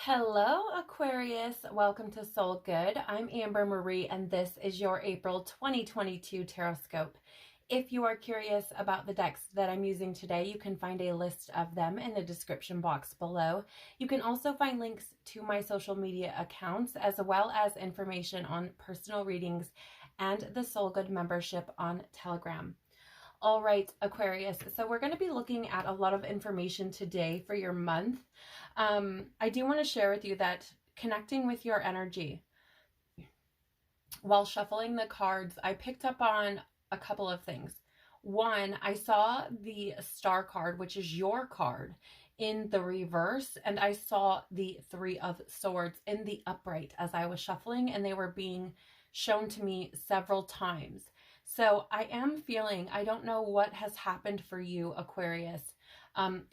Hello, Aquarius. Welcome to Soul Good. I'm Amber Marie, and this is your April 2022 Tarotscope. If you are curious about the decks that I'm using today, you can find a list of them in the description box below. You can also find links to my social media accounts, as well as information on personal readings and the Soul Good membership on Telegram. All right, Aquarius, so we're going to be looking at a lot of information today for your month. I do want to share with you that connecting with your energy, while shuffling the cards, I picked up on a couple of things. One, I saw the Star card, which is your card, in the reverse, and I saw the Three of Swords in the upright as I was shuffling, and they were being shown to me several times. So I am feeling, I don't know what has happened for you, Aquarius.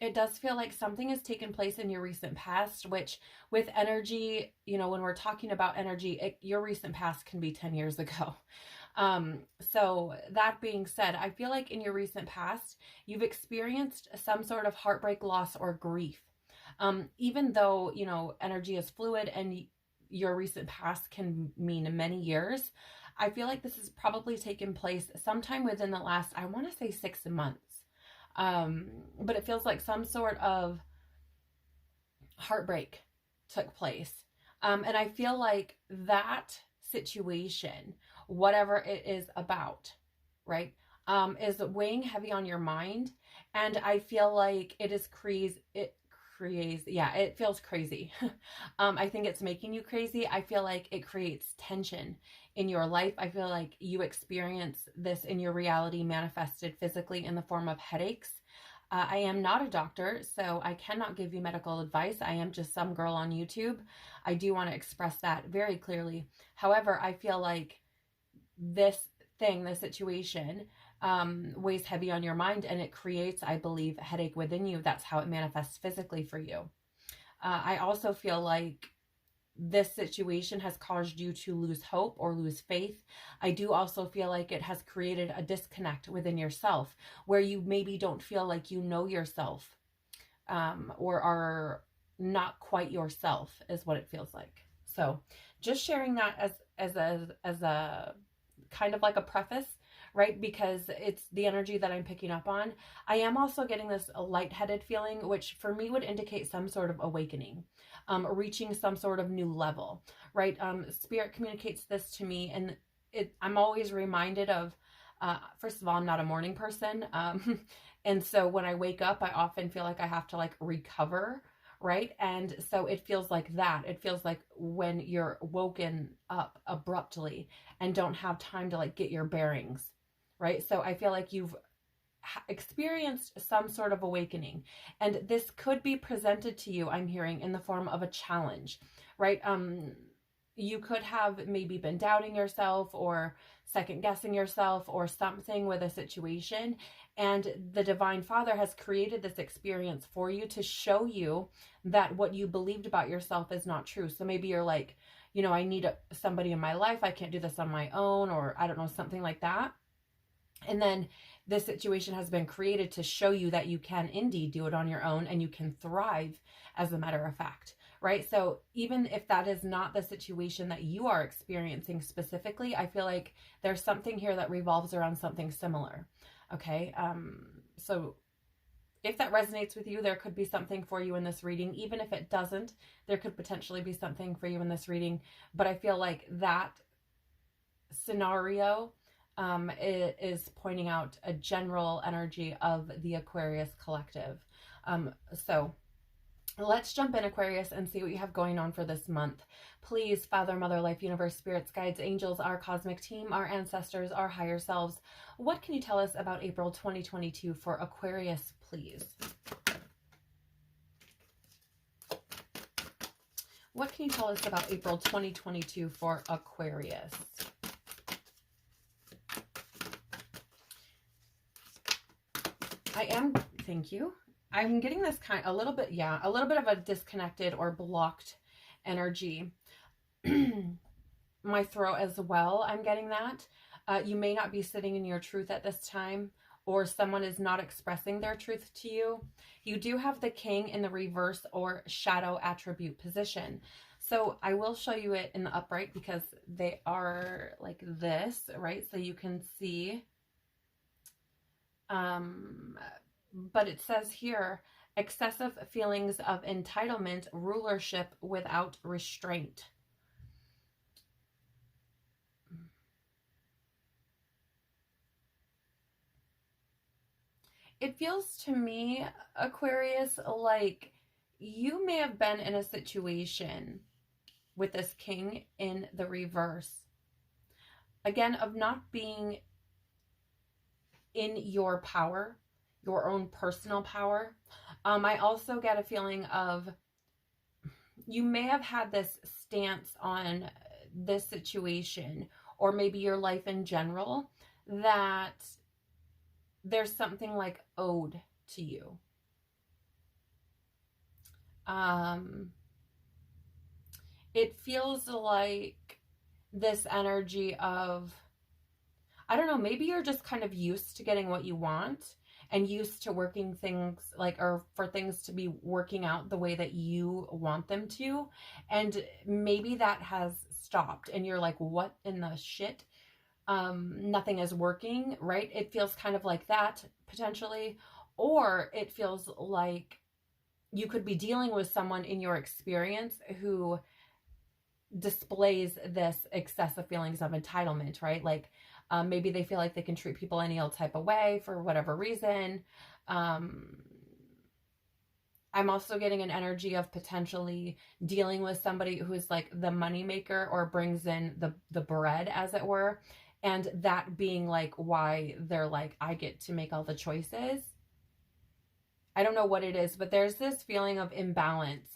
It does feel like something has taken place in your recent past, which with energy, when we're talking about energy, your recent past can be 10 years ago. So that being said, I feel like in your recent past, you've experienced some sort of heartbreak, loss, or grief. Even though, energy is fluid and your recent past can mean many years, I feel like this has probably taken place sometime within the last, I want to say 6 months. But it feels like some sort of heartbreak took place. And I feel like that situation, whatever it is about, right, is weighing heavy on your mind. And I feel like it is crazy. It feels crazy. I think it's making you crazy. I feel like it creates tension in your life. I feel like you experience this in your reality manifested physically in the form of headaches. I am not a doctor, so I cannot give you medical advice. I am just some girl on YouTube. I do want to express that very clearly. However, I feel like this situation, weighs heavy on your mind, and it creates, I believe, a headache within you. That's how it manifests physically for you. I also feel like this situation has caused you to lose hope or lose faith. I do also feel like it has created a disconnect within yourself where you maybe don't feel like you know yourself, or are not quite yourself is what it feels like. So just sharing that as a kind of like a preface, right? Because it's the energy that I'm picking up on. I am also getting this lightheaded feeling, which for me would indicate some sort of awakening, reaching some sort of new level, right? Spirit communicates this to me, and I'm always reminded of, first of all, I'm not a morning person. And so when I wake up, I often feel like I have to recover, right? And so it feels like that. It feels like when you're woken up abruptly and don't have time to get your bearings, right? So I feel like you've experienced some sort of awakening, and this could be presented to you, I'm hearing, in the form of a challenge, right? You could have maybe been doubting yourself or second guessing yourself or something with a situation, and the Divine Father has created this experience for you to show you that what you believed about yourself is not true. So maybe you're like, I need somebody in my life. I can't do this on my own, or I don't know, something like that. And then this situation has been created to show you that you can indeed do it on your own, and you can thrive, as a matter of fact, right? So even if that is not the situation that you are experiencing specifically, I feel like there's something here that revolves around something similar. Okay. So if that resonates with you, there could be something for you in this reading. Even if it doesn't, there could potentially be something for you in this reading. But I feel like that scenario is pointing out a general energy of the Aquarius collective. So let's jump in, Aquarius, and see what you have going on for this month. Please, Father, Mother, Life, Universe, Spirits, Guides, Angels, our cosmic team, our ancestors, our higher selves, what can you tell us about April 2022 for Aquarius, please? What can you tell us about April 2022 for Aquarius? Thank you. I'm getting this a little bit of a disconnected or blocked energy. My throat as well, I'm getting that. You may not be sitting in your truth at this time, or someone is not expressing their truth to you. You do have the King in the reverse or shadow attribute position. So I will show you it in the upright because they are like this, right? So you can see. But it says here, excessive feelings of entitlement, rulership without restraint. It feels to me, Aquarius, like you may have been in a situation with this King in the reverse. Again, of not being in your power, your own personal power. I also get a feeling of you may have had this stance on this situation, or maybe your life in general, that there's something like owed to you. It feels like this energy of, I don't know, maybe you're just kind of used to getting what you want and used to working things like, or for things to be working out the way that you want them to. And maybe that has stopped and you're like, what in the shit? Nothing is working, right? It feels kind of like that potentially. Or it feels like you could be dealing with someone in your experience who displays this excessive feelings of entitlement, right? Like maybe they feel like they can treat people any old type of way for whatever reason. I'm also getting an energy of potentially dealing with somebody who's like the moneymaker or brings in the bread, as it were. And that being like why they're like, I get to make all the choices. I don't know what it is, but there's this feeling of imbalance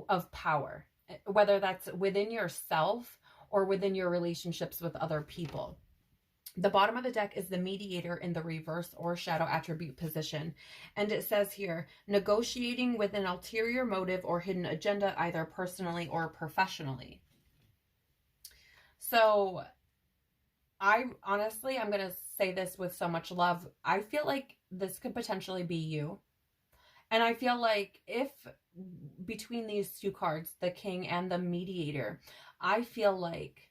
of power, whether that's within yourself or within your relationships with other people. The bottom of the deck is the mediator in the reverse or shadow attribute position. And it says here, negotiating with an ulterior motive or hidden agenda, either personally or professionally. So I'm going to say this with so much love. I feel like this could potentially be you. And I feel like if between these two cards, the King and the mediator, I feel like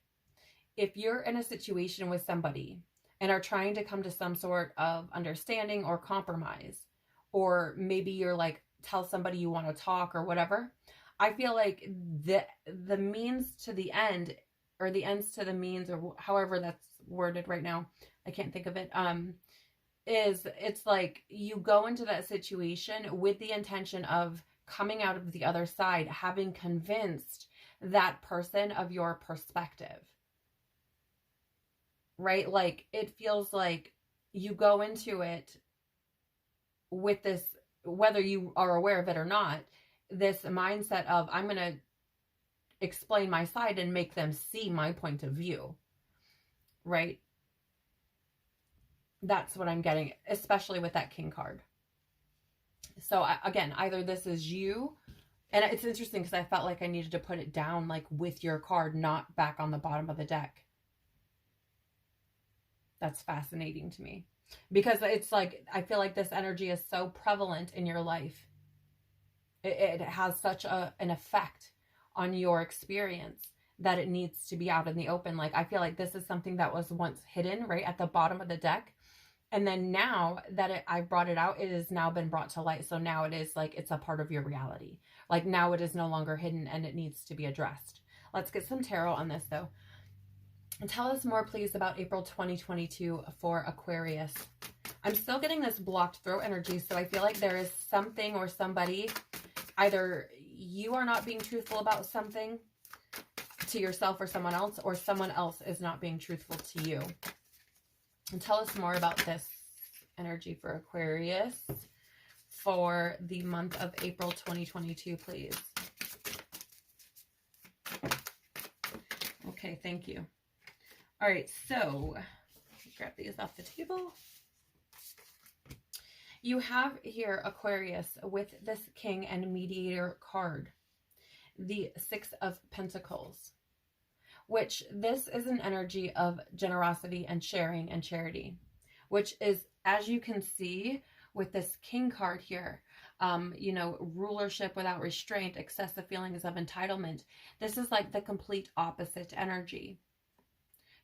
if you're in a situation with somebody and are trying to come to some sort of understanding or compromise, or maybe you're like, tell somebody you want to talk or whatever, I feel like the means to the end, or the ends to the means, or however that's worded right now, I can't think of it, it's like you go into that situation with the intention of coming out of the other side, having convinced that person of your perspective. Right? Like it feels like you go into it with this, whether you are aware of it or not, this mindset of I'm going to explain my side and make them see my point of view. Right? That's what I'm getting, especially with that King card. So again, either this is you, and it's interesting because I felt like I needed to put it down like with your card, not back on the bottom of the deck. That's fascinating to me because it's like, I feel like this energy is so prevalent in your life. It has such an effect on your experience that it needs to be out in the open. Like, I feel like this is something that was once hidden right at the bottom of the deck. And then now that I brought it out, it has now been brought to light. So now it is like, it's a part of your reality. Like now it is no longer hidden and it needs to be addressed. Let's get some tarot on this though. And tell us more, please, about April 2022 for Aquarius. I'm still getting this blocked throat energy, so I feel like there is something or somebody, either you are not being truthful about something to yourself or someone else is not being truthful to you. And tell us more about this energy for Aquarius for the month of April 2022, please. Okay, thank you. All right, so grab these off the table. You have here Aquarius with this King and Mediator card, the Six of Pentacles, which this is an energy of generosity and sharing and charity, which is as you can see with this King card here, you know, rulership without restraint, excessive feelings of entitlement. This is like the complete opposite energy,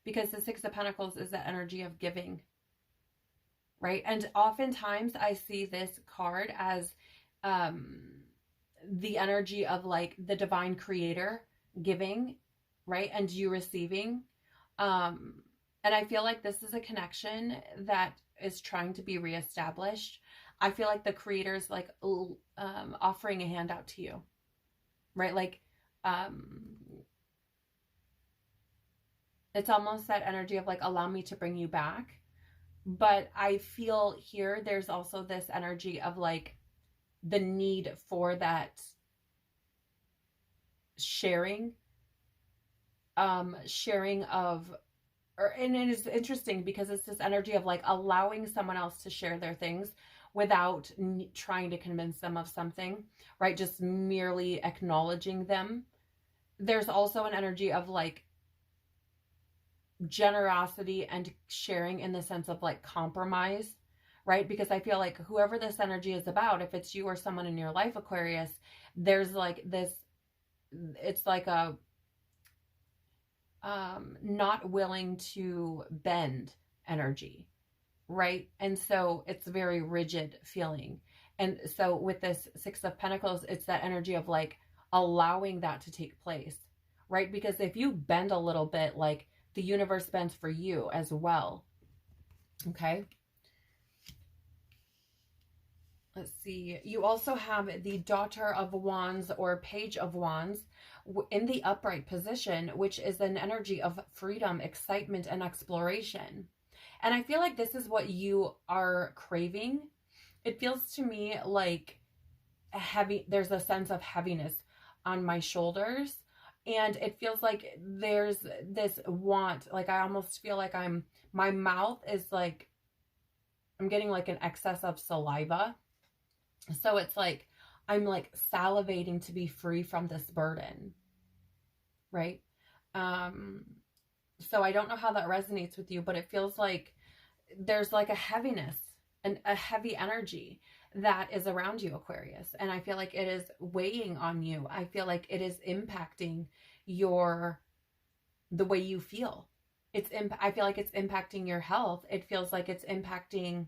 because the Six of Pentacles is the energy of giving, right? And oftentimes I see this card as the energy of like the divine creator giving, right? And you receiving. And I feel like this is a connection that is trying to be reestablished. I feel like the creator's like offering a handout to you, right? Like, it's almost that energy of like, allow me to bring you back. But I feel here there's also this energy of like the need for that sharing, sharing of, and it is interesting because it's this energy of like allowing someone else to share their things without trying to convince them of something, right? Just merely acknowledging them. There's also an energy of like generosity and sharing in the sense of like compromise, right? Because I feel like whoever this energy is about, if it's you or someone in your life, Aquarius, there's like this, it's like a not willing to bend energy, right? And so it's very rigid feeling. And so with this Six of Pentacles, it's that energy of like allowing that to take place, right? Because if you bend a little bit, like the universe bends for you as well. Okay. Let's see. You also have the Daughter of Wands or Page of Wands in the upright position, which is an energy of freedom, excitement, and exploration. And I feel like this is what you are craving. It feels to me like there's a sense of heaviness on my shoulders. And it feels like there's this want, like I almost feel like my mouth is like, I'm getting like an excess of saliva. So it's like, I'm like salivating to be free from this burden, right? So I don't know how that resonates with you, but it feels like there's like a heaviness and a heavy energy that is around you, Aquarius. And I feel like it is weighing on you. I feel like it is impacting the way you feel. I feel like it's impacting your health. It feels like it's impacting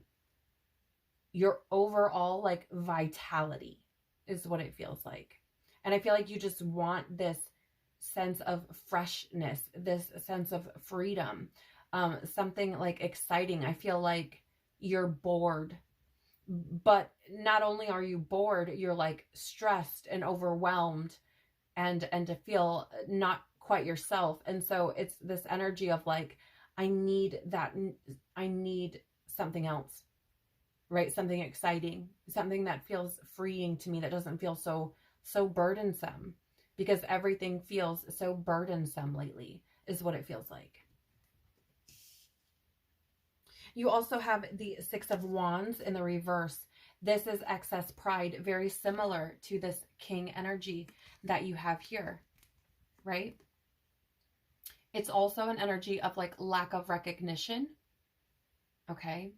your overall like vitality is what it feels like. And I feel like you just want this sense of freshness, this sense of freedom, something like exciting. I feel like you're bored, but not only are you bored, you're like stressed and overwhelmed and to feel not quite yourself. And so it's this energy of like, I need something else, right? Something exciting, something that feels freeing to me, that doesn't feel so burdensome, because everything feels so burdensome lately is what it feels like. You also have the Six of Wands in the reverse. This is excess pride, very similar to this King energy that you have here, right? It's also an energy of like lack of recognition. Okay.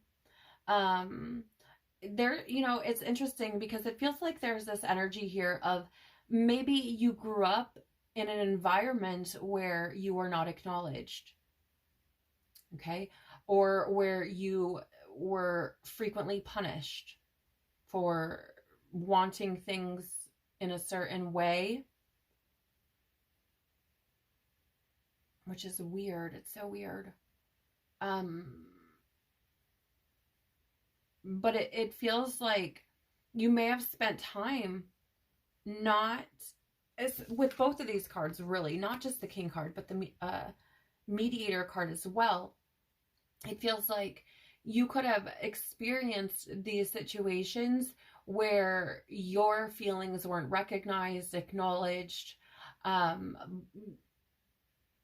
It's interesting because it feels like there's this energy here of maybe you grew up in an environment where you were not acknowledged. Okay. Or where you were frequently punished for wanting things in a certain way, which is weird. It's so weird. But it feels like you may have spent time with both of these cards, really, not just the King card, but the Mediator card as well. It feels like you could have experienced these situations where your feelings weren't recognized, acknowledged.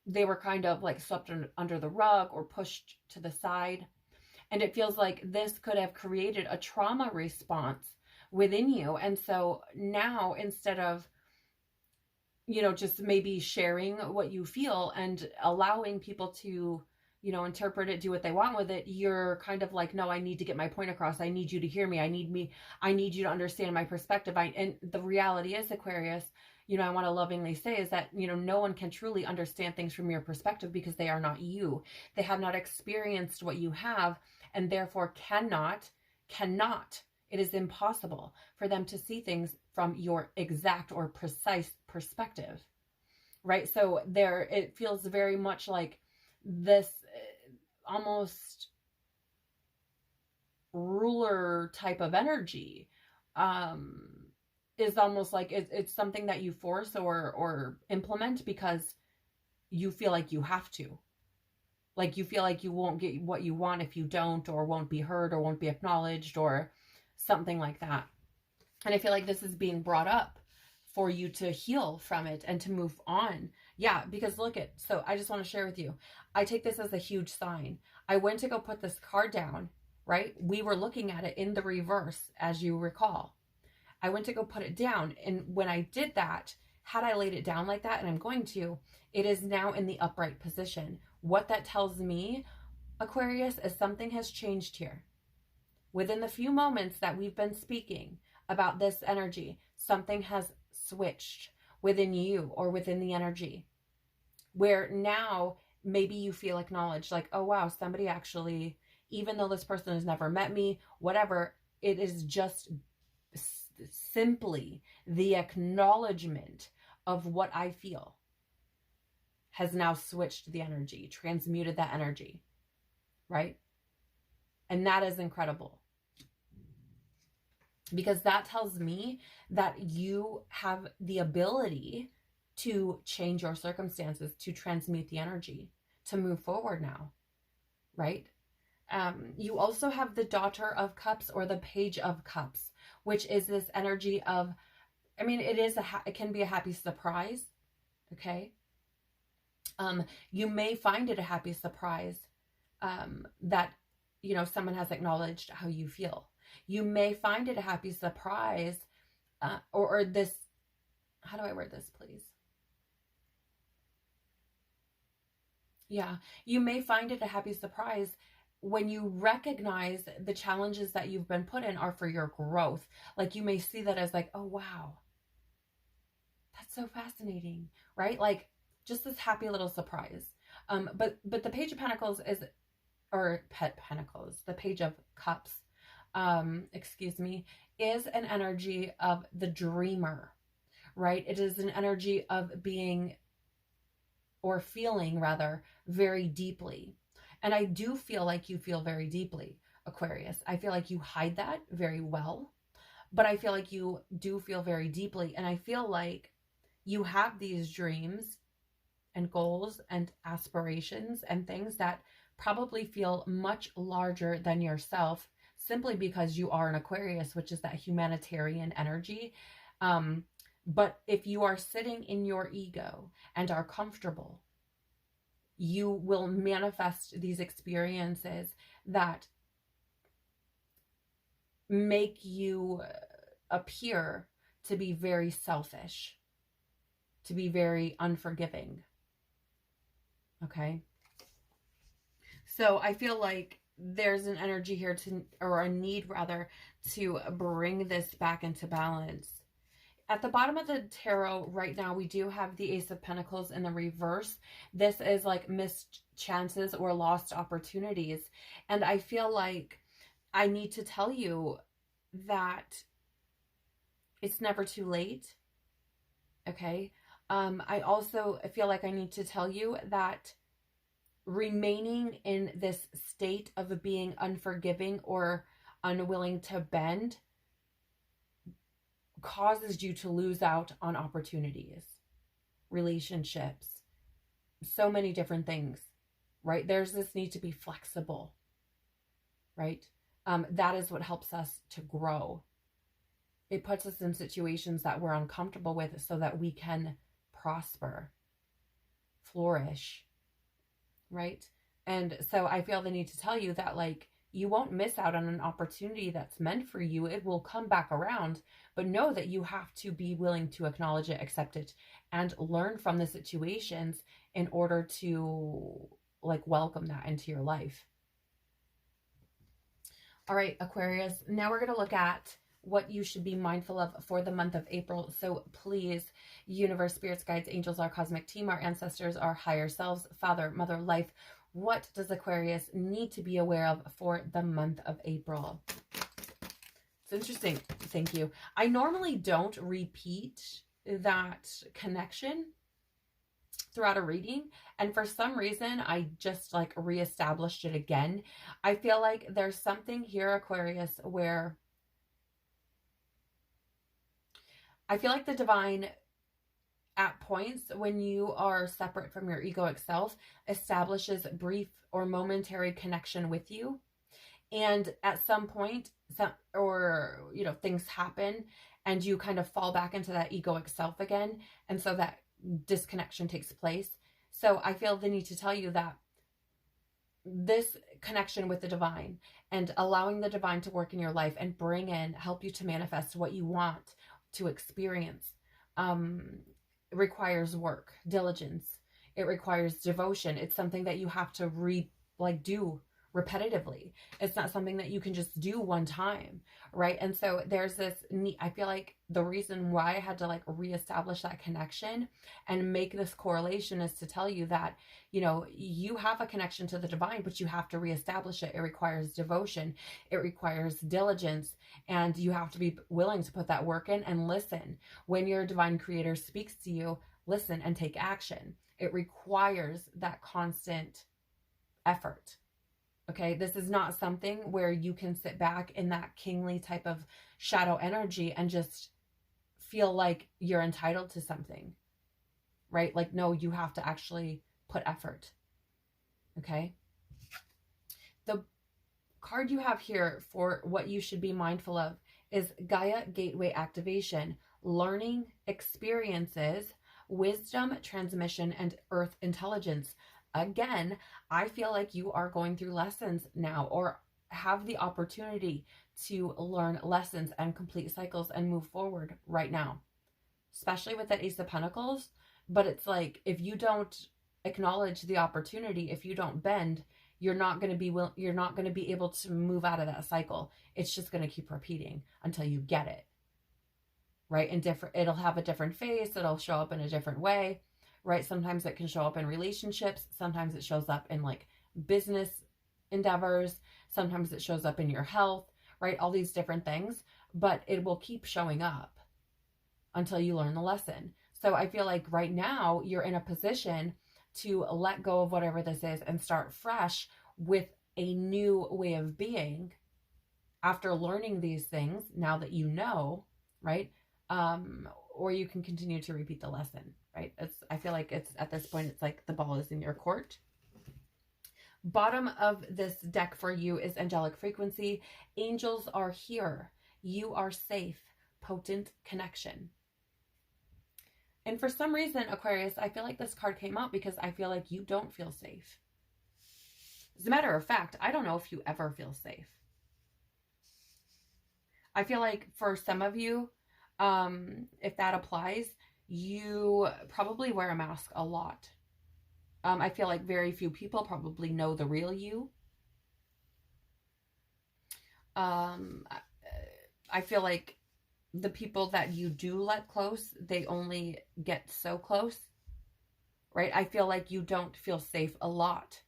They were kind of like swept under the rug or pushed to the side. And it feels like this could have created a trauma response within you. And so now, instead of, just maybe sharing what you feel and allowing people to you know, interpret it, do what they want with it, you're kind of like, no, I need to get my point across. I need you to hear me. I need you to understand my perspective. And the reality is, Aquarius, you know, I want to lovingly say is that, you know, no one can truly understand things from your perspective because they are not you. They have not experienced what you have, and therefore cannot, it is impossible for them to see things from your exact or precise perspective, right? So there, it feels very much like this almost ruler type of energy is almost like it's something that you force or implement because you feel like you have to. Like you feel like you won't get what you want if you don't, or won't be heard, or won't be acknowledged, or something like that. And I feel like this is being brought up for you to heal from it and to move on. Yeah, because look at, so I just want to share with you, I take this as a huge sign. I went to go put this card down, right? We were looking at it in the reverse, as you recall. I went to go put it down, and when I did that, had I laid it down like that, and I'm going to, it is now in the upright position. What that tells me, Aquarius, is something has changed here. Within the few moments that we've been speaking about this energy, something has switched within you or within the energy, where now maybe you feel acknowledged, like, oh wow, somebody actually, even though this person has never met me, whatever, it is just simply the acknowledgement of what I feel has now switched the energy, transmuted that energy, right? And that is incredible, because that tells me that you have the ability to change your circumstances, to transmute the energy, to move forward now, right? You also have the Daughter of Cups, or the Page of Cups, which is this energy of, I mean, it can be a happy surprise, okay? You may find it a happy surprise that, you know, someone has acknowledged how you feel. You may find it a happy surprise, or this, how do I word this, please? Yeah, you may find it a happy surprise when you recognize the challenges that you've been put in are for your growth. Like you may see that as like, oh wow, that's so fascinating, right? Like just this happy little surprise. But the Page of Pentacles is, or Pentacles, the Page of Cups, excuse me, is an energy of the dreamer, right? It is an energy of being, or feeling rather, very deeply. And I do feel like you feel very deeply, Aquarius. I feel like you hide that very well, but I feel like you do feel very deeply. And I feel like you have these dreams and goals and aspirations and things that probably feel much larger than yourself, simply because you are an Aquarius, which is that humanitarian energy. But if you are sitting in your ego and are comfortable, you will manifest these experiences that make you appear to be very selfish, to be very unforgiving. Okay? So I feel like there's an energy here to, or a need rather, to bring this back into balance. At the bottom of the tarot right now, we do have the Ace of Pentacles in the reverse. This is like missed chances or lost opportunities. And I feel like I need to tell you that it's never too late. Okay. I also feel like I need to tell you that remaining in this state of being unforgiving or unwilling to bend causes you to lose out on opportunities, relationships, so many different things, right? There's this need to be flexible, right? That is what helps us to grow. It puts us in situations that we're uncomfortable with so that we can prosper, flourish, right? And so I feel the need to tell you that, like, you won't miss out on an opportunity that's meant for you. It will come back around, but know that you have to be willing to acknowledge it, accept it, and learn from the situations in order to like welcome that into your life. All right, Aquarius, now we're going to look at what you should be mindful of for the month of April. So please, universe, spirits, guides, angels, our cosmic team, our ancestors, our higher selves, father, mother, life, what does Aquarius need to be aware of for the month of April? It's interesting. Thank you. I normally don't repeat that connection throughout a reading, and for some reason I just like reestablished it again. I feel like there's something here, Aquarius, where I feel like the divine at points when you are separate from your egoic self establishes brief or momentary connection with you, and at some point things happen and you kind of fall back into that egoic self again, and so that disconnection takes place. So I feel the need to tell you that this connection with the divine and allowing the divine to work in your life and help you to manifest what you want to experience requires work, diligence. It requires devotion. It's something that you have to do repetitively. It's not something that you can just do one time, right? And so there's this neat, I feel like the reason why I had to reestablish that connection and make this correlation is to tell you that, you have a connection to the divine, but you have to reestablish it. It requires devotion. It requires diligence, and you have to be willing to put that work in and listen. When your divine creator speaks to you, listen and take action. It requires that constant effort. Okay, this is not something where you can sit back in that kingly type of shadow energy and just feel like you're entitled to something, right? No, you have to actually put effort. Okay. The card you have here for what you should be mindful of is Gaia Gateway Activation, Learning, Experiences, Wisdom, Transmission, and Earth Intelligence. Again, I feel like you are going through lessons now, or have the opportunity to learn lessons and complete cycles and move forward right now, especially with that Ace of Pentacles. But it's like, if you don't acknowledge the opportunity, if you don't bend, you're not going to be able to move out of that cycle. It's just going to keep repeating until you get it, right? And it'll have a different face. It'll show up in a different way. Right? Sometimes it can show up in relationships. Sometimes it shows up in business endeavors. Sometimes it shows up in your health, right? All these different things, but it will keep showing up until you learn the lesson. So I feel like right now you're in a position to let go of whatever this is and start fresh with a new way of being after learning these things, now that you know, right? Or you can continue to repeat the lesson, right? I feel like it's at this point, it's like the ball is in your court. Bottom of this deck for you is angelic frequency. Angels are here. You are safe. Potent connection. And for some reason, Aquarius, I feel like this card came up because I feel like you don't feel safe. As a matter of fact, I don't know if you ever feel safe. I feel like for some of you, if that applies, you probably wear a mask a lot. I feel like very few people probably know the real you. I feel like the people that you do let close, they only get so close, right? I feel like you don't feel safe a lot.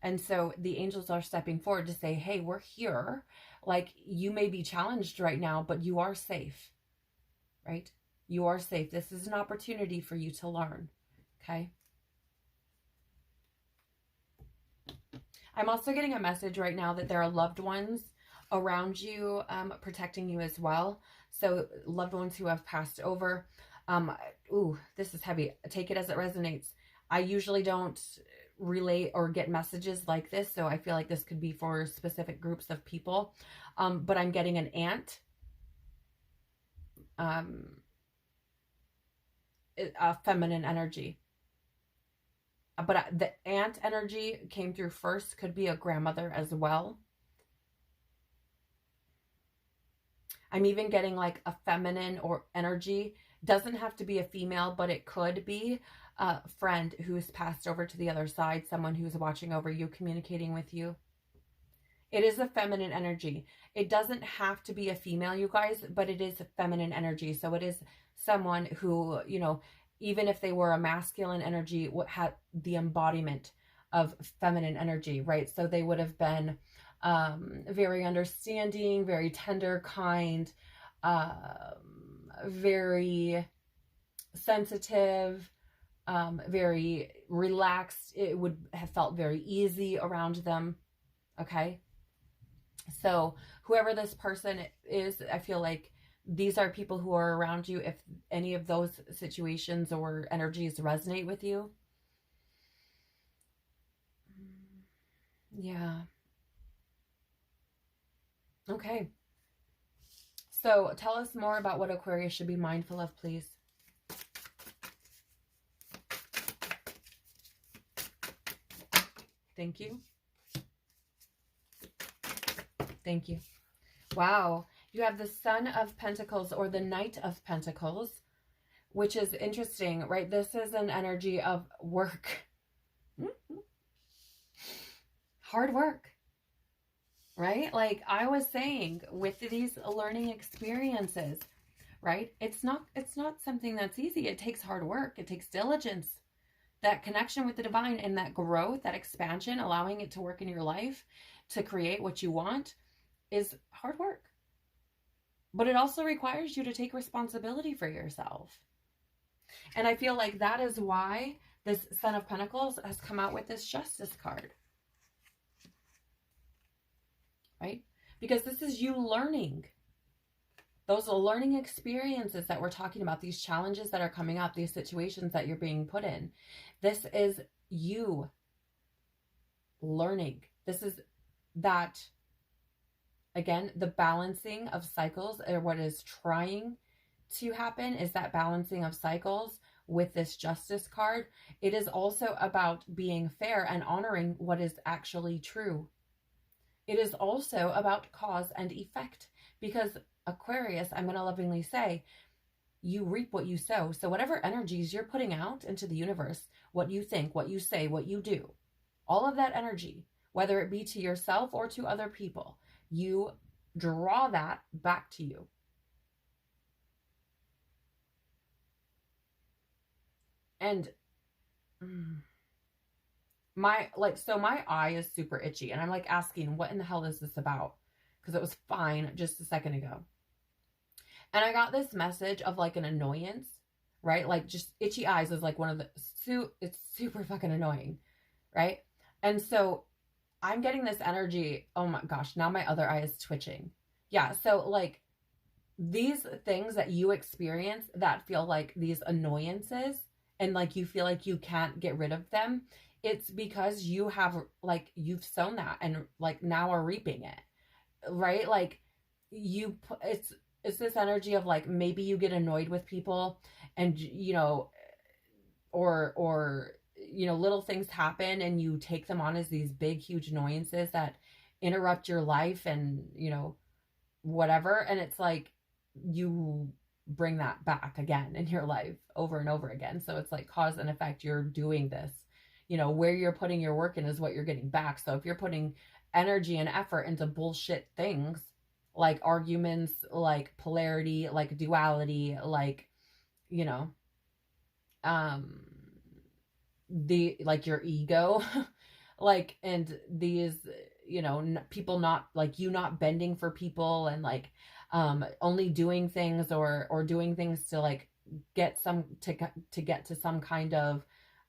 And so the angels are stepping forward to say, hey, we're here. You may be challenged right now, but you are safe, right? You are safe. This is an opportunity for you to learn, okay? I'm also getting a message right now that there are loved ones around you protecting you as well. So loved ones who have passed over. Ooh, this is heavy. Take it as it resonates. I usually don't relate or get messages like this, so I feel like this could be for specific groups of people. But I'm getting an aunt. A feminine energy. But the aunt energy came through first. Could be a grandmother as well. I'm even getting a feminine or energy Doesn't have to be a female, but it could be a friend who's passed over to the other side, someone who's watching over you, communicating with you. It is a feminine energy. It doesn't have to be a female, you guys, but it is a feminine energy. So it is someone who, you know, even if they were a masculine energy, had the embodiment of feminine energy, right? So they would have been very understanding, very tender, kind, very sensitive, very relaxed. It would have felt very easy around them. Okay. So whoever this person is, I feel like these are people who are around you if any of those situations or energies resonate with you. Yeah. Okay. So tell us more about what Aquarius should be mindful of, please. Thank you. Thank you. Wow. You have the Sun of Pentacles or the Knight of Pentacles, which is interesting, right? This is an energy of work. Hard work, right? Like I was saying, with these learning experiences, right? It's not something that's easy. It takes hard work. It takes diligence. That connection with the divine and that growth, that expansion, allowing it to work in your life to create what you want is hard work. But it also requires you to take responsibility for yourself. And I feel like that is why this Sun of Pentacles has come out with this Justice card. Right? Because this is you learning. Those learning experiences that we're talking about, these challenges that are coming up, these situations that you're being put in. This is you learning. This is that, again, the balancing of cycles, or what is trying to happen is that balancing of cycles with this Justice card. It is also about being fair and honoring what is actually true. It is also about cause and effect, because Aquarius, I'm going to lovingly say, you reap what you sow. So whatever energies you're putting out into the universe, what you think, what you say, what you do, all of that energy, whether it be to yourself or to other people, you draw that back to you. And my eye is super itchy, and I'm like asking, what in the hell is this about? Because it was fine just a second ago. And I got this message of like an annoyance, right? Like just itchy eyes is like one of the, it's super fucking annoying, right? And so I'm getting this energy. Oh my gosh, now my other eye is twitching. Yeah, so like these things that you experience that feel like these annoyances and like you feel like you can't get rid of them, it's because you have like, you've sown that and like now are reaping it, right? Like it's this energy of like, maybe you get annoyed with people and, you know, or, you know, little things happen and you take them on as these big, huge annoyances that interrupt your life and, you know, whatever. And it's like, you bring that back again in your life over and over again. So it's like cause and effect. You're doing this, you know, where you're putting your work in is what you're getting back. So if you're putting energy and effort into bullshit things, like arguments, like polarity, like duality, like, you know, like your ego, like, and these, you know, people not like you not bending for people and like, only doing things or doing things to like get some, to get to some kind of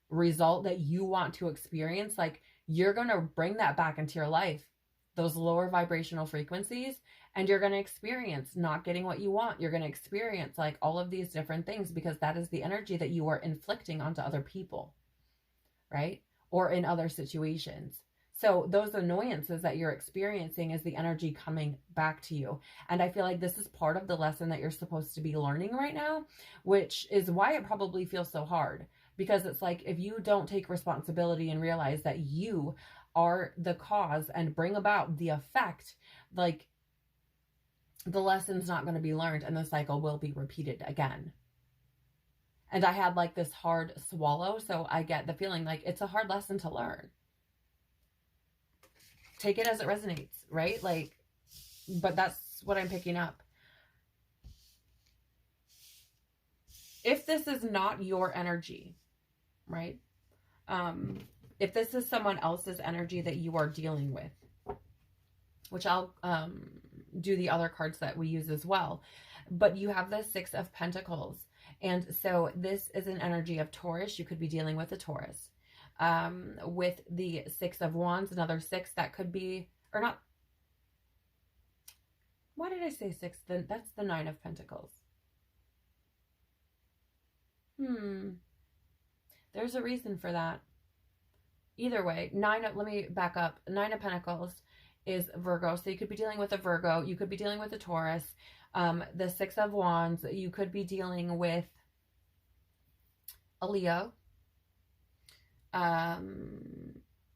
result that you want to experience. Like you're going to bring that back into your life, those lower vibrational frequencies, and you're going to experience not getting what you want. You're going to experience like all of these different things because that is the energy that you are inflicting onto other people, right? Or in other situations. So those annoyances that you're experiencing is the energy coming back to you. And I feel like this is part of the lesson that you're supposed to be learning right now, which is why it probably feels so hard. Because it's like, if you don't take responsibility and realize that you are the cause and bring about the effect, like the lesson's not going to be learned and the cycle will be repeated again. And I had like this hard swallow. So I get the feeling like it's a hard lesson to learn. Take it as it resonates, right? Like, but that's what I'm picking up. If this is not your energy, right? If this is someone else's energy that you are dealing with, which I'll do the other cards that we use as well, but you have the Six of Pentacles. And so this is an energy of Taurus. You could be dealing with a Taurus. With the Six of Wands, another six, that could be, or not. Why did I say six? Then that's the Nine of Pentacles. There's a reason for that. Either way, let me back up. Nine of Pentacles is Virgo. So you could be dealing with a Virgo. You could be dealing with a Taurus. The Six of Wands, you could be dealing with a Leo.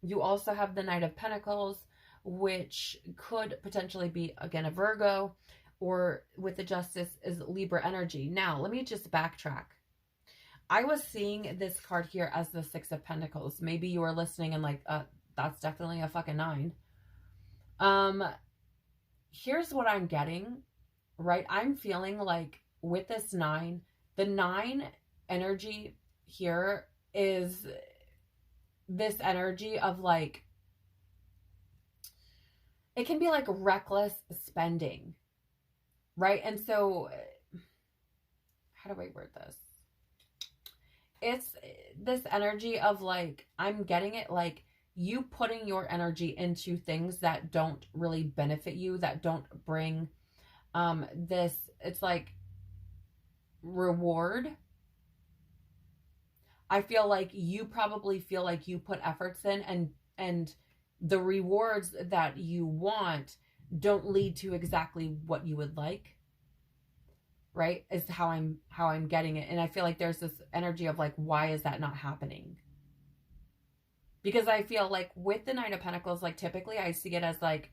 You also have the Knight of Pentacles, which could potentially be, again, a Virgo, or with the Justice is Libra energy. Now, let me just backtrack. I was seeing this card here as the Six of Pentacles. Maybe you were listening and like, that's definitely a fucking 9. Here's what I'm getting, right? I'm feeling like with this 9, the 9 energy here is this energy of like, it can be like reckless spending, right? And so, how do I word this? It's this energy of like, I'm getting it like you putting your energy into things that don't really benefit you, that don't bring this, it's like reward. I feel like you probably feel like you put efforts in, and the rewards that you want don't lead to exactly what you would like. Right? Is how I'm getting it. And I feel like there's this energy of like, why is that not happening? Because I feel like with the Nine of Pentacles, like typically I see it as like,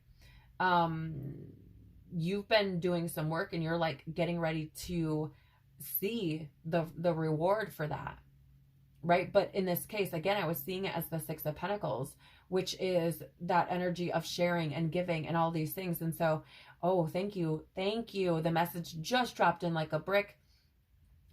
you've been doing some work and you're like getting ready to see the reward for that. Right? But in this case, again, I was seeing it as the Six of Pentacles, which is that energy of sharing and giving and all these things. And so, oh, thank you. Thank you. The message just dropped in like a brick.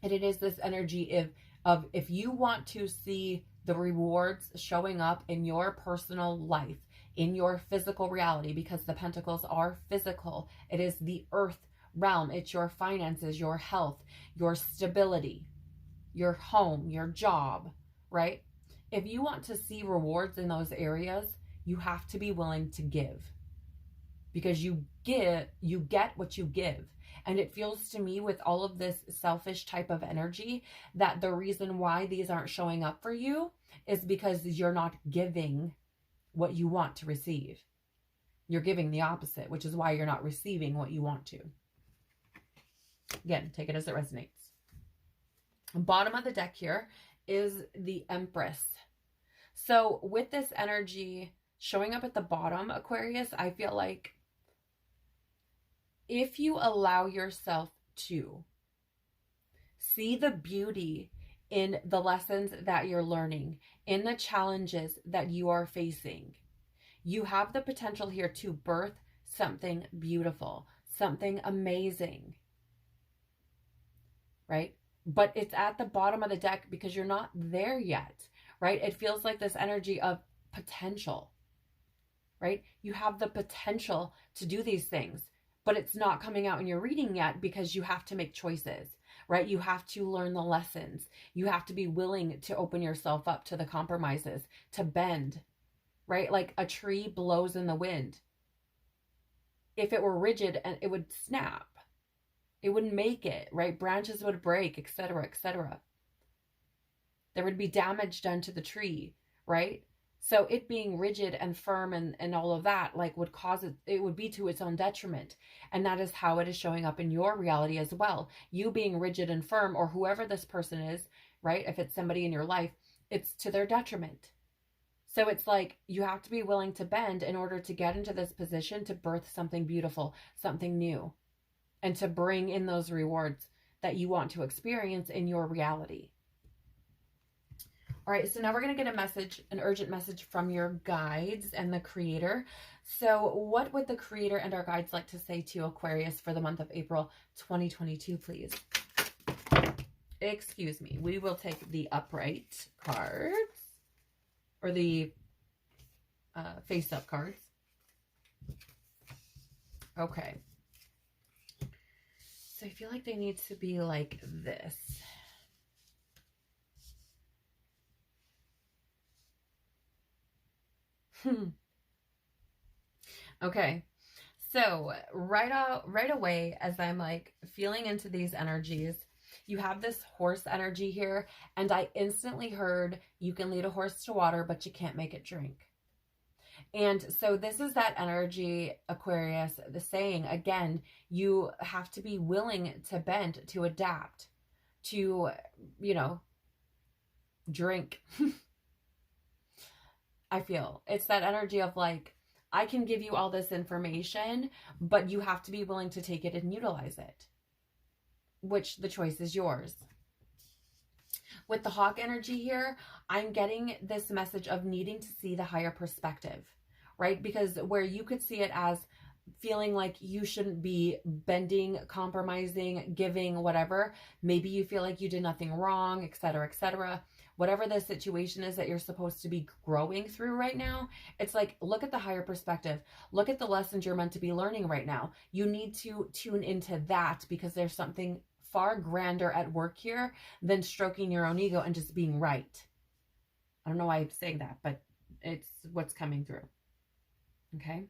And it is this energy of if you want to see the rewards showing up in your personal life, in your physical reality, because the Pentacles are physical. It is the earth realm. It's your finances, your health, your stability, your home, your job, right? If you want to see rewards in those areas, you have to be willing to give, because you get what you give. And it feels to me with all of this selfish type of energy that the reason why these aren't showing up for you is because you're not giving what you want to receive. You're giving the opposite, which is why you're not receiving what you want to. Again, take it as it resonates. Bottom of the deck here is the Empress. So with this energy showing up at the bottom, Aquarius, I feel like if you allow yourself to see the beauty in the lessons that you're learning, in the challenges that you are facing, you have the potential here to birth something beautiful, something amazing, right? But it's at the bottom of the deck because you're not there yet, right? It feels like this energy of potential, right? You have the potential to do these things, but it's not coming out in your reading yet because you have to make choices, right? You have to learn the lessons. You have to be willing to open yourself up to the compromises, to bend, right? Like a tree blows in the wind. If it were rigid, and it would snap. It wouldn't make it, right? Branches would break, etc., etc. There would be damage done to the tree, right? So it being rigid and firm and all of that, like, would cause it would be to its own detriment. And that is how it is showing up in your reality as well. You being rigid and firm, or whoever this person is, right? If it's somebody in your life, it's to their detriment. So it's like you have to be willing to bend in order to get into this position to birth something beautiful, something new, and to bring in those rewards that you want to experience in your reality. All right, so now we're going to get a message, an urgent message from your guides and the creator. So what would the creator and our guides like to say to Aquarius for the month of April 2022, please? Excuse me. We will take the upright cards, or the face-up cards. Okay. So I feel like they need to be like this. Okay, so right away, as I'm like feeling into these energies, you have this horse energy here, and I instantly heard you can lead a horse to water, but you can't make it drink. And so this is that energy, Aquarius, the saying, again, you have to be willing to bend, to adapt, to, you know, drink. I feel it's that energy of like, I can give you all this information, but you have to be willing to take it and utilize it, which the choice is yours. With the hawk energy here, I'm getting this message of needing to see the higher perspective, right? Because where you could see it as feeling like you shouldn't be bending, compromising, giving, whatever, maybe you feel like you did nothing wrong, etc., etc. Whatever the situation is that you're supposed to be growing through right now, it's like, look at the higher perspective. Look at the lessons you're meant to be learning right now. You need to tune into that, because there's something far grander at work here than stroking your own ego and just being right. I don't know why I'm saying that, but it's what's coming through. Okay.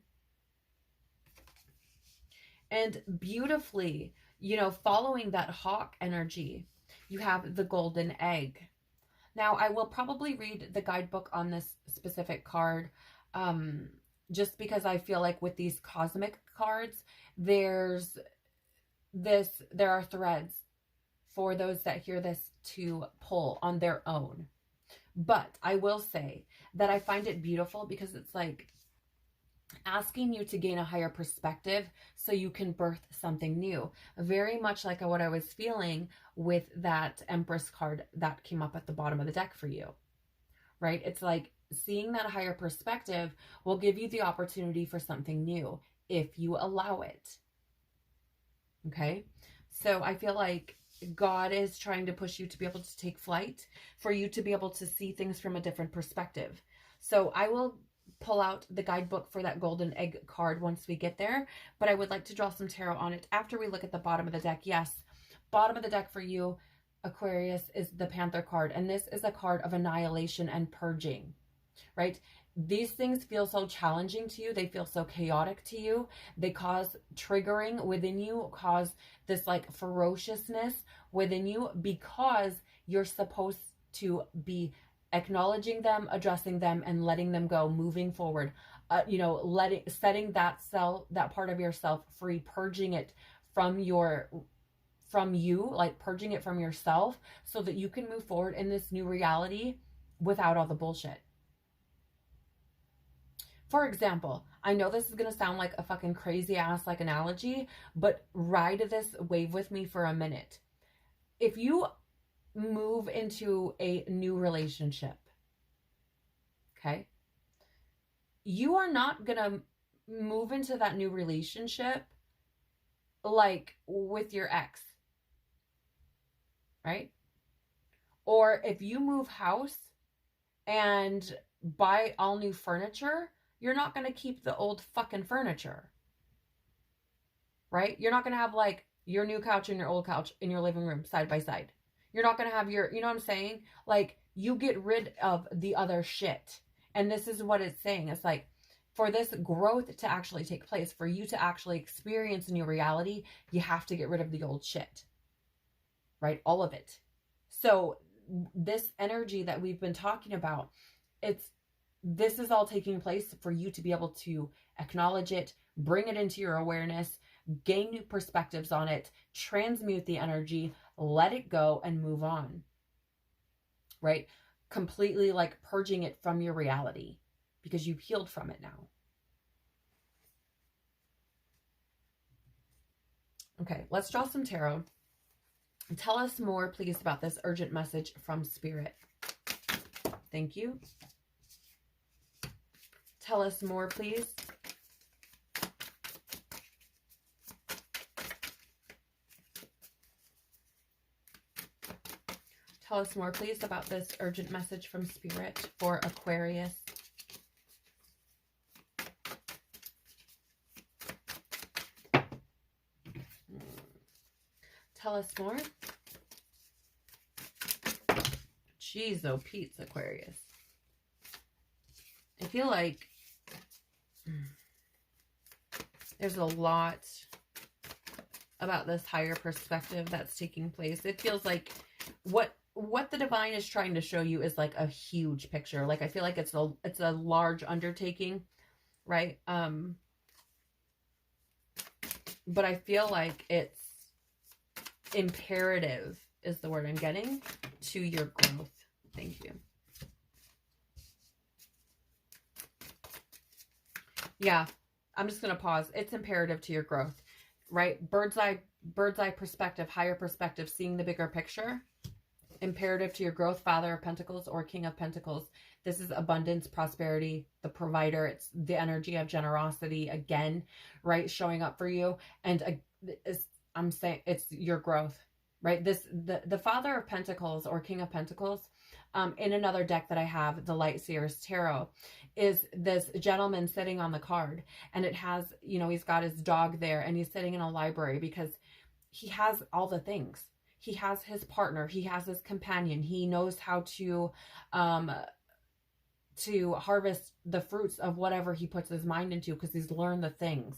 And beautifully, you know, following that hawk energy, you have the golden egg. Now, I will probably read the guidebook on this specific card, just because I feel like with these cosmic cards, there are threads for those that hear this to pull on their own. But I will say that I find it beautiful because it's like asking you to gain a higher perspective so you can birth something new. Very much like what I was feeling with that Empress card that came up at the bottom of the deck for you, right? It's like seeing that higher perspective will give you the opportunity for something new if you allow it. Okay? So I feel like God is trying to push you to be able to take flight, for you to be able to see things from a different perspective. So I will pull out the guidebook for that golden egg card once we get there, but I would like to draw some tarot on it after we look at the bottom of the deck. Yes, bottom of the deck for you, Aquarius, is the Panther card, and this is a card of annihilation and purging, right? These things feel so challenging to you. They feel so chaotic to you. They cause triggering within you, cause this like ferociousness within you, because you're supposed to be acknowledging them, addressing them, and letting them go, moving forward. You know, setting that part of yourself free, purging it from you, like purging it from yourself, so that you can move forward in this new reality without all the bullshit. For example, I know this is going to sound like a fucking crazy ass like analogy, but ride this wave with me for a minute. If you move into a new relationship, okay, you are not going to move into that new relationship like with your ex, right? Or if you move house and buy all new furniture, you're not going to keep the old fucking furniture, right? You're not going to have like your new couch and your old couch in your living room side by side. You're not going to have your, you know what I'm saying? Like, you get rid of the other shit. And this is what it's saying. It's like, for this growth to actually take place, for you to actually experience a new reality, you have to get rid of the old shit, right? All of it. So this energy that we've been talking about, this is all taking place for you to be able to acknowledge it, bring it into your awareness, gain new perspectives on it, transmute the energy, let it go, and move on, right? Completely like purging it from your reality, because you've healed from it now. Okay, let's draw some tarot. Tell us more, please, about this urgent message from Spirit. Thank you. Tell us more, please. Tell us more, please, about this urgent message from Spirit for Aquarius. Tell us more. Jeez, oh, Pete's Aquarius. I feel like there's a lot about this higher perspective that's taking place. It feels like what the divine is trying to show you is like a huge picture. Like I feel like it's a large undertaking, right? But I feel like it's imperative is the word I'm getting to your growth. Thank you. Yeah, I'm just going to pause. It's imperative to your growth, right? Bird's eye perspective, higher perspective, seeing the bigger picture. Imperative to your growth, Father of Pentacles or King of Pentacles. This is abundance, prosperity, the provider. It's the energy of generosity again, right? Showing up for you. And I'm saying it's your growth, right? The Father of Pentacles or King of Pentacles, in another deck that I have, the Light Seers Tarot, is this gentleman sitting on the card. And it has, you know, he's got his dog there and he's sitting in a library because he has all the things. He has his partner. He has his companion. He knows how to harvest the fruits of whatever he puts his mind into because he's learned the things,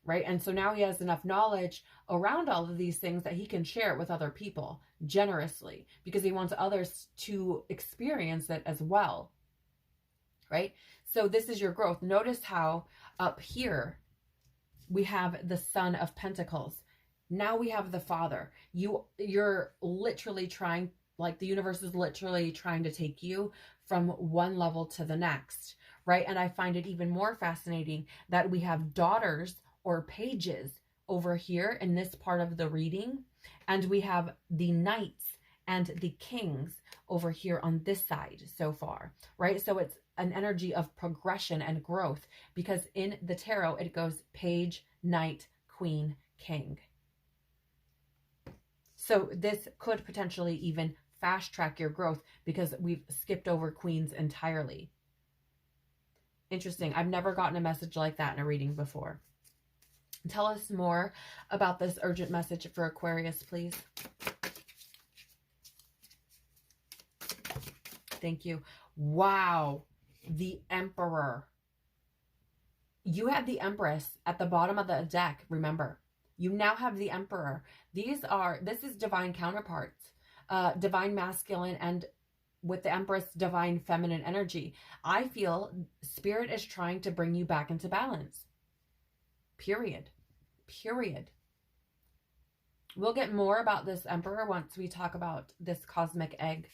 right? And so now he has enough knowledge around all of these things that he can share it with other people generously because he wants others to experience it as well, right? So this is your growth. Notice how up here we have the Son of Pentacles. Now we have the Father. You're literally trying, like the universe is literally trying to take you from one level to the next, right? And I find it even more fascinating that we have daughters or pages over here in this part of the reading. And we have the knights and the kings over here on this side so far, right? So it's an energy of progression and growth because in the tarot, it goes page, knight, queen, king. So this could potentially even fast track your growth because we've skipped over queens entirely. Interesting. I've never gotten a message like that in a reading before. Tell us more about this urgent message for Aquarius, please. Thank you. Wow. The Emperor. You had the Empress at the bottom of the deck, remember. You now have the Emperor. This is divine counterparts, divine masculine, and with the Empress, divine feminine energy. I feel Spirit is trying to bring you back into balance. Period. Period. We'll get more about this Emperor once we talk about this cosmic egg.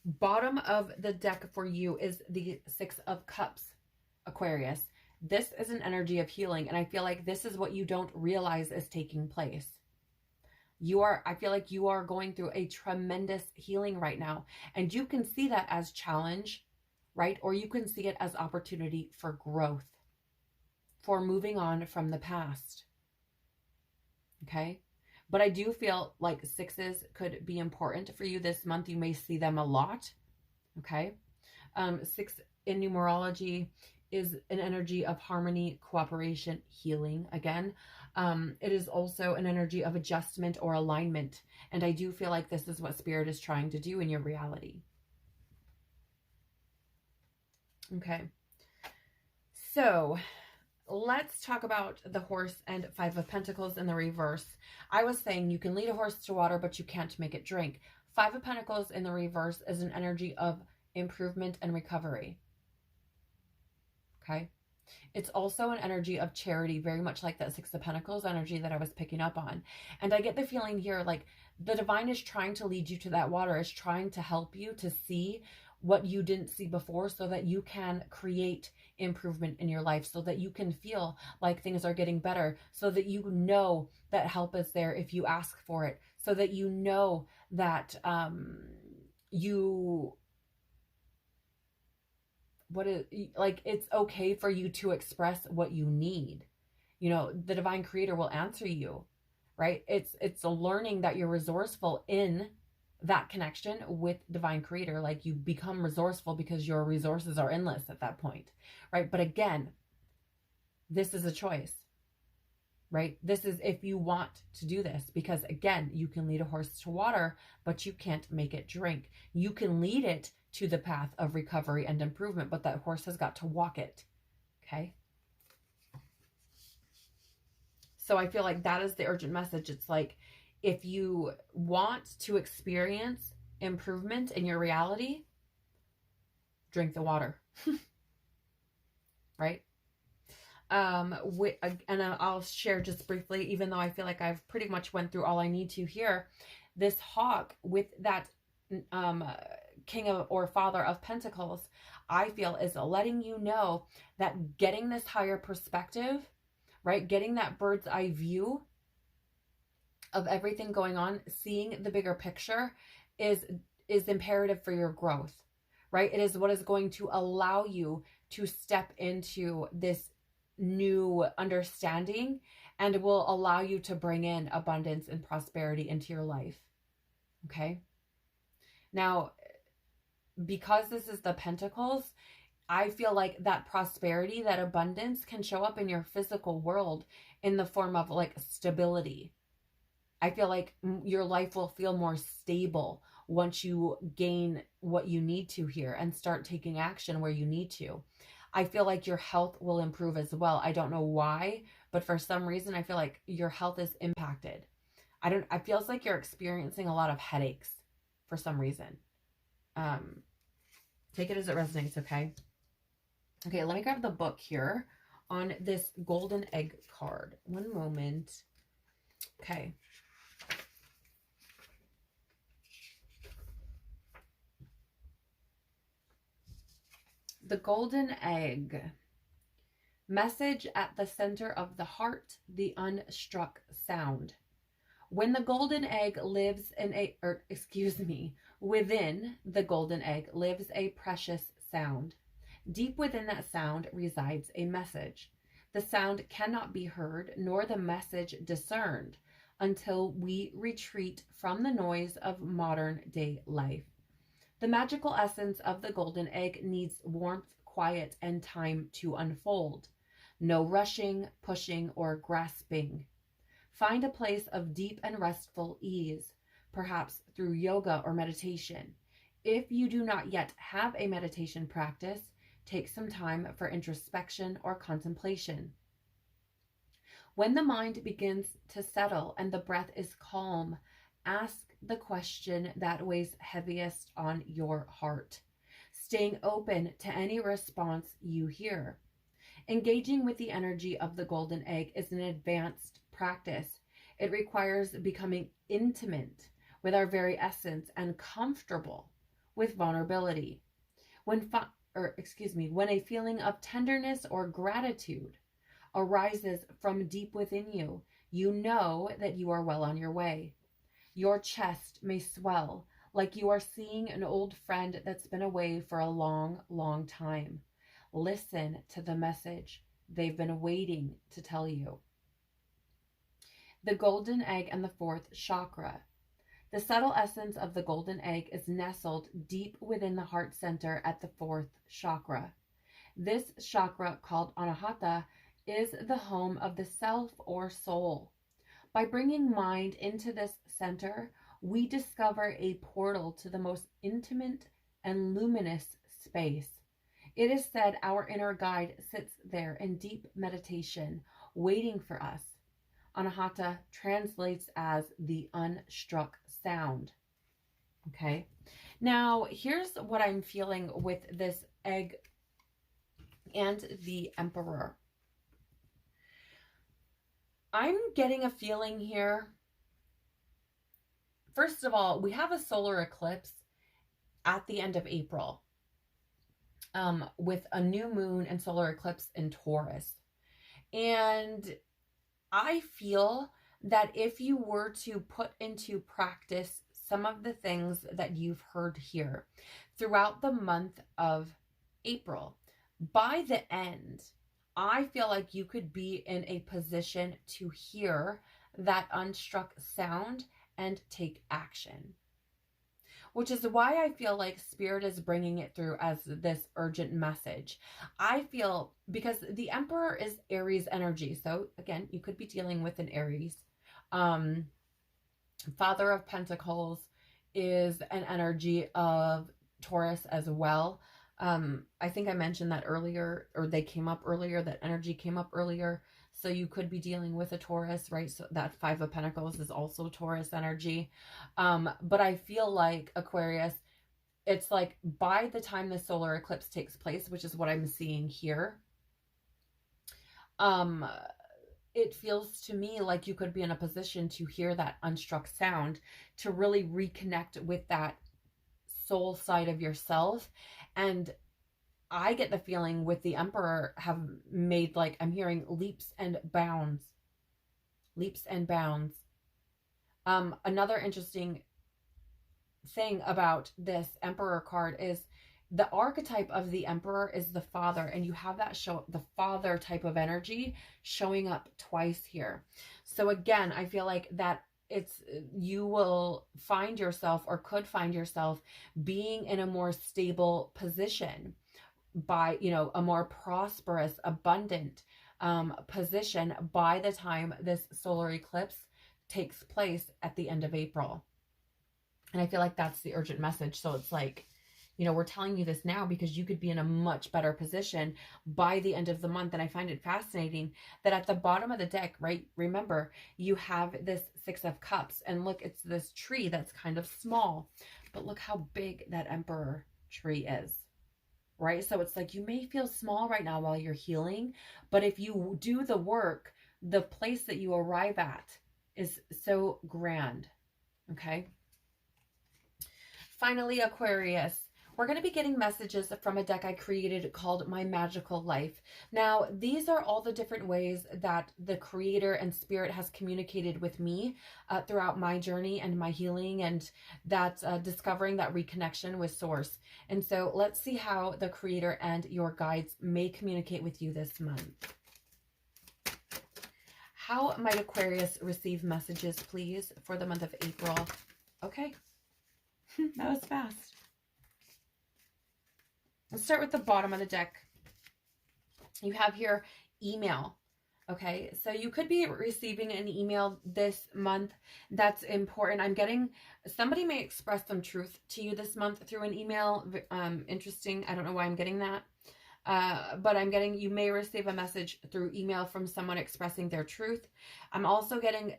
Bottom of the deck for you is the Six of Cups, Aquarius. This is an energy of healing, and I feel like this is what you don't realize is taking place. I feel like you are going through a tremendous healing right now, and you can see that as challenge, right? Or you can see it as opportunity for growth, for moving on from the past, okay? But I do feel like sixes could be important for you this month. You may see them a lot, okay? Six in numerology is an energy of harmony, cooperation, healing again. It is also an energy of adjustment or alignment. And I do feel like this is what Spirit is trying to do in your reality. Okay. So let's talk about the Horse and Five of Pentacles in the reverse. I was saying you can lead a horse to water, but you can't make it drink. Five of Pentacles in the reverse is an energy of improvement and recovery. Okay. It's also an energy of charity, very much like that Six of Pentacles energy that I was picking up on. And I get the feeling here, like the divine is trying to lead you to that water, is trying to help you to see what you didn't see before so that you can create improvement in your life, so that you can feel like things are getting better, so that you know that help is there if you ask for it, so that you know that it's okay for you to express what you need. You know, the divine creator will answer you, right? It's a learning that you're resourceful in that connection with divine creator. Like, you become resourceful because your resources are endless at that point, right? But again, this is a choice, right? This is if you want to do this, because again, you can lead a horse to water, but you can't make it drink. You can lead it to the path of recovery and improvement, but that horse has got to walk it. Okay. So I feel like that is the urgent message. It's like, if you want to experience improvement in your reality, drink the water. Right? And I'll share just briefly, even though I feel like I've pretty much went through all I need to here. This hawk with that king of, or father of pentacles, I feel is letting you know that getting this higher perspective, right? Getting that bird's eye view of everything going on, seeing the bigger picture is imperative for your growth, right? It is what is going to allow you to step into this new understanding and will allow you to bring in abundance and prosperity into your life. Okay. Now, because this is the Pentacles, I feel like that prosperity, that abundance can show up in your physical world in the form of like stability. I feel like your life will feel more stable once you gain what you need to here and start taking action where you need to. I feel like your health will improve as well. I don't know why, but for some reason, I feel like your health is impacted. It feels like you're experiencing a lot of headaches for some reason. Take it as it resonates, okay? Okay, let me grab the book here on this golden egg card. One moment. Okay. The golden egg. Message at the center of the heart, the unstruck sound. When the golden egg lives in within the golden egg lives a precious sound. Deep within that sound resides a message. The sound cannot be heard nor the message discerned until we retreat from the noise of modern day life. The magical essence of the golden egg needs warmth, quiet, and time to unfold. No rushing, pushing, or grasping. Find a place of deep and restful ease, perhaps through yoga or meditation. If you do not yet have a meditation practice, take some time for introspection or contemplation. When the mind begins to settle and the breath is calm, ask the question that weighs heaviest on your heart, staying open to any response you hear. Engaging with the energy of the golden egg is an advanced practice. It requires becoming intimate with our very essence and comfortable with vulnerability. When a feeling of tenderness or gratitude arises from deep within you, you know that you are well on your way. Your chest may swell like you are seeing an old friend that's been away for a long, long time. Listen to the message they've been waiting to tell you. The golden egg and the fourth chakra. The subtle essence of the golden egg is nestled deep within the heart center at the fourth chakra. This chakra, called Anahata, is the home of the self or soul. By bringing mind into this center, we discover a portal to the most intimate and luminous space. It is said our inner guide sits there in deep meditation, waiting for us. Anahata translates as the unstruck sound. Okay. Now, here's what I'm feeling with this egg and the Emperor. I'm getting a feeling here. First of all, we have a solar eclipse at the end of April, with a new moon and solar eclipse in Taurus. And I feel that if you were to put into practice some of the things that you've heard here throughout the month of April, by the end, I feel like you could be in a position to hear that unstruck sound and take action. Which is why I feel like Spirit is bringing it through as this urgent message. I feel, because the Emperor is Aries energy. So again, you could be dealing with an Aries. Father of Pentacles is an energy of Taurus as well. I think I mentioned that earlier, or they came up earlier, that energy came up earlier. So you could be dealing with a Taurus, right? So that Five of Pentacles is also Taurus energy. But I feel like Aquarius, it's like by the time the solar eclipse takes place, which is what I'm seeing here, it feels to me like you could be in a position to hear that unstruck sound, to really reconnect with that soul side of yourself. And I get the feeling with the Emperor have made, like, I'm hearing leaps and bounds. Leaps and bounds. Another interesting thing about this Emperor card is the archetype of the Emperor is the father, and you have that the father type of energy showing up twice here. So again, I feel like that you will find yourself, or could find yourself, being in a more stable position, by, you know, a more prosperous, abundant position by the time this solar eclipse takes place at the end of April. And I feel like that's the urgent message. So it's like, you know, we're telling you this now because you could be in a much better position by the end of the month. And I find it fascinating that at the bottom of the deck, right, remember, you have this Six of Cups, and look, it's this tree that's kind of small, but look how big that Emperor tree is. Right? So it's like you may feel small right now while you're healing, but if you do the work, the place that you arrive at is so grand. Okay? Finally, Aquarius, we're going to be getting messages from a deck I created called My Magical Life. Now, these are all the different ways that the Creator and Spirit has communicated with me throughout my journey and my healing, and that discovering that reconnection with Source. And so let's see how the Creator and your guides may communicate with you this month. How might Aquarius receive messages, please, for the month of April? Okay. That was fast. Let's start with the bottom of the deck. You have here email. Okay, so you could be receiving an email this month that's important. I'm getting, somebody may express some truth to you this month through an email. Interesting. I don't know why I'm getting that. But I'm getting, you may receive a message through email from someone expressing their truth. I'm also getting,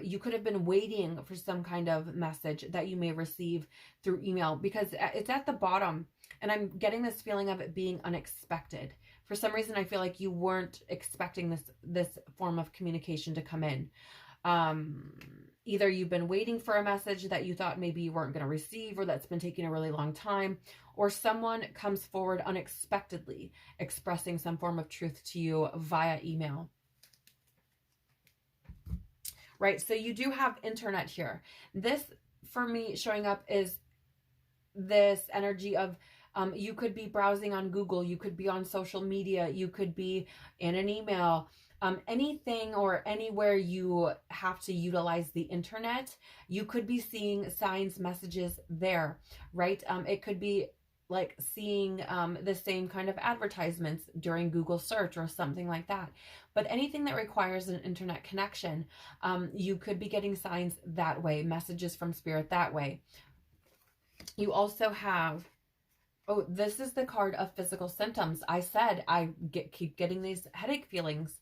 you could have been waiting for some kind of message that you may receive through email, because it's at the bottom, and I'm getting this feeling of it being unexpected. For some reason, I feel like you weren't expecting this form of communication to come in. Either you've been waiting for a message that you thought maybe you weren't going to receive, or that's been taking a really long time, or someone comes forward unexpectedly expressing some form of truth to you via email. Right, so you do have internet here. This, for me, showing up is this energy of you could be browsing on Google, you could be on social media, you could be in an email, anything or anywhere you have to utilize the internet, you could be seeing signs, messages there, right? It could be like seeing the same kind of advertisements during Google search or something like that. But anything that requires an internet connection, you could be getting signs that way, messages from Spirit that way. You also have, oh, this is the card of physical symptoms. I said I keep getting these headache feelings.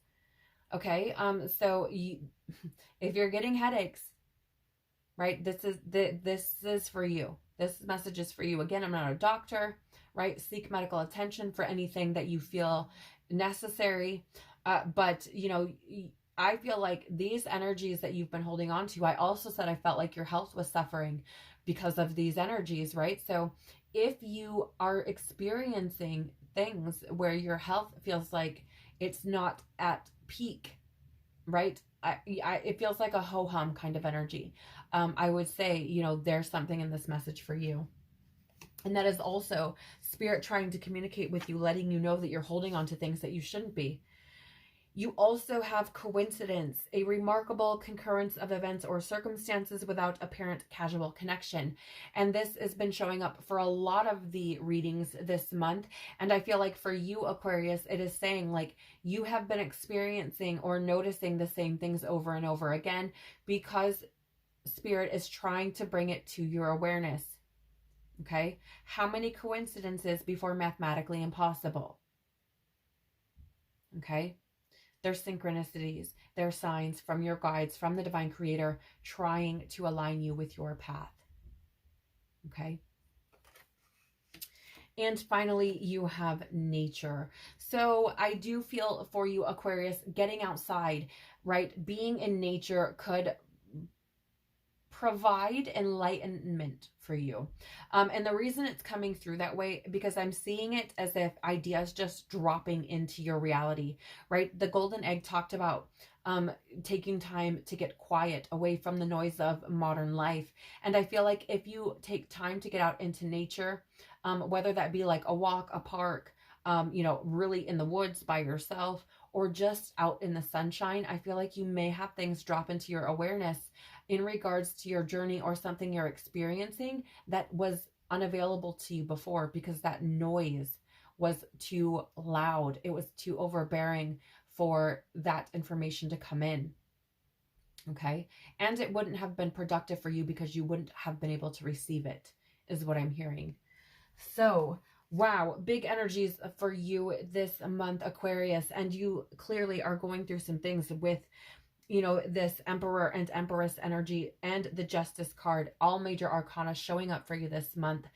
Okay, so if you're getting headaches, right, this is for you. This message is for you. Again, I'm not a doctor, right? Seek medical attention for anything that you feel necessary. But, you know, I feel like these energies that you've been holding on to, I also said I felt like your health was suffering because of these energies, right? So if you are experiencing things where your health feels like it's not at peak, right? it feels like a ho-hum kind of energy. I would say, you know, there's something in this message for you. And that is also spirit trying to communicate with you, letting you know that you're holding on to things that you shouldn't be. You also have coincidence, a remarkable concurrence of events or circumstances without apparent casual connection. And this has been showing up for a lot of the readings this month. And I feel like for you, Aquarius, it is saying like you have been experiencing or noticing the same things over and over again because Spirit is trying to bring it to your awareness. Okay? How many coincidences before mathematically impossible? Okay? They're synchronicities. They're signs from your guides, from the divine creator, trying to align you with your path. Okay? And finally, you have nature. So I do feel for you, Aquarius, getting outside, right? Being in nature could provide enlightenment for you. And the reason it's coming through that way, because I'm seeing it as if ideas just dropping into your reality, right? The golden egg talked about taking time to get quiet away from the noise of modern life. And I feel like if you take time to get out into nature, whether that be like a walk, a park, you know, really in the woods by yourself, or just out in the sunshine, I feel like you may have things drop into your awareness in regards to your journey or something you're experiencing that was unavailable to you before because that noise was too loud. It was too overbearing for that information to come in. Okay. And it wouldn't have been productive for you because you wouldn't have been able to receive it, is what I'm hearing. So, wow, big energies for you this month, Aquarius. And you clearly are going through some things with, you know, this Emperor and Empress energy and the Justice card, all major arcana showing up for you this month.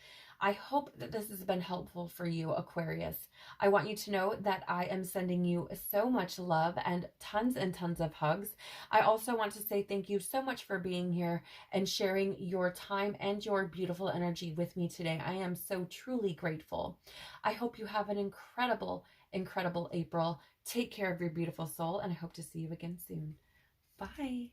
I hope that this has been helpful for you, Aquarius. I want you to know that I am sending you so much love and tons of hugs. I also want to say thank you so much for being here and sharing your time and your beautiful energy with me today. I am so truly grateful. I hope you have an incredible April. Take care of your beautiful soul, and I hope to see you again soon. Bye.